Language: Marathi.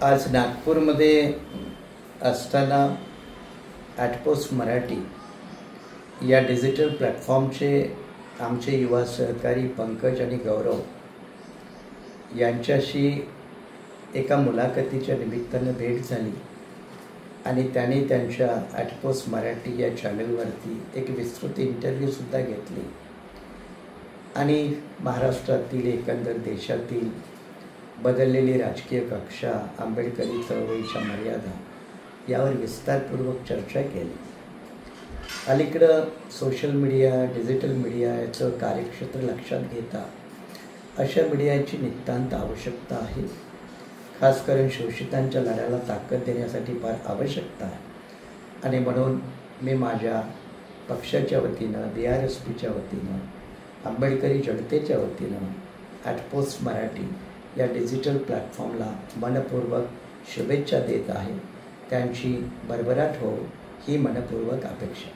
आज नागपूरमध्ये असताना ॲटपोस्ट मराठी या डिजिटल प्लॅटफॉर्मचे आमचे युवा सहकारी पंकज आणि गौरव यांच्याशी एका मुलाखतीच्या निमित्तानं भेट झाली आणि त्यांनी त्यांच्या ॲटपोस्ट मराठी या चॅनलवरती एक विस्तृत इंटरव्ह्यूसुद्धा घेतली आणि महाराष्ट्रातील एकंदर देशातील बदललेली राजकीय कक्षा, आंबेडकरी चळवळीच्या मर्यादा यावर विस्तारपूर्वक चर्चा केली. अलीकडं सोशल मीडिया, डिजिटल मीडिया याचं कार्यक्षेत्र लक्षात घेता अशा मीडियाची नितांत आवश्यकता आहे. खास करून शोषितांच्या लढ्याला ताकद देण्यासाठी फार आवश्यकता आहे आणि म्हणून मी माझ्या पक्षाच्या वतीनं, BRSPच्या वतीनं, आंबेडकरी जनतेच्या वतीनं ॲटपोस्ट मराठी या डिजिटल प्लॅटफॉर्मला मनपूर्वक शुभेच्छा देत आहे. त्यांची भरभराट हो ही मनपूर्वक अपेक्षा.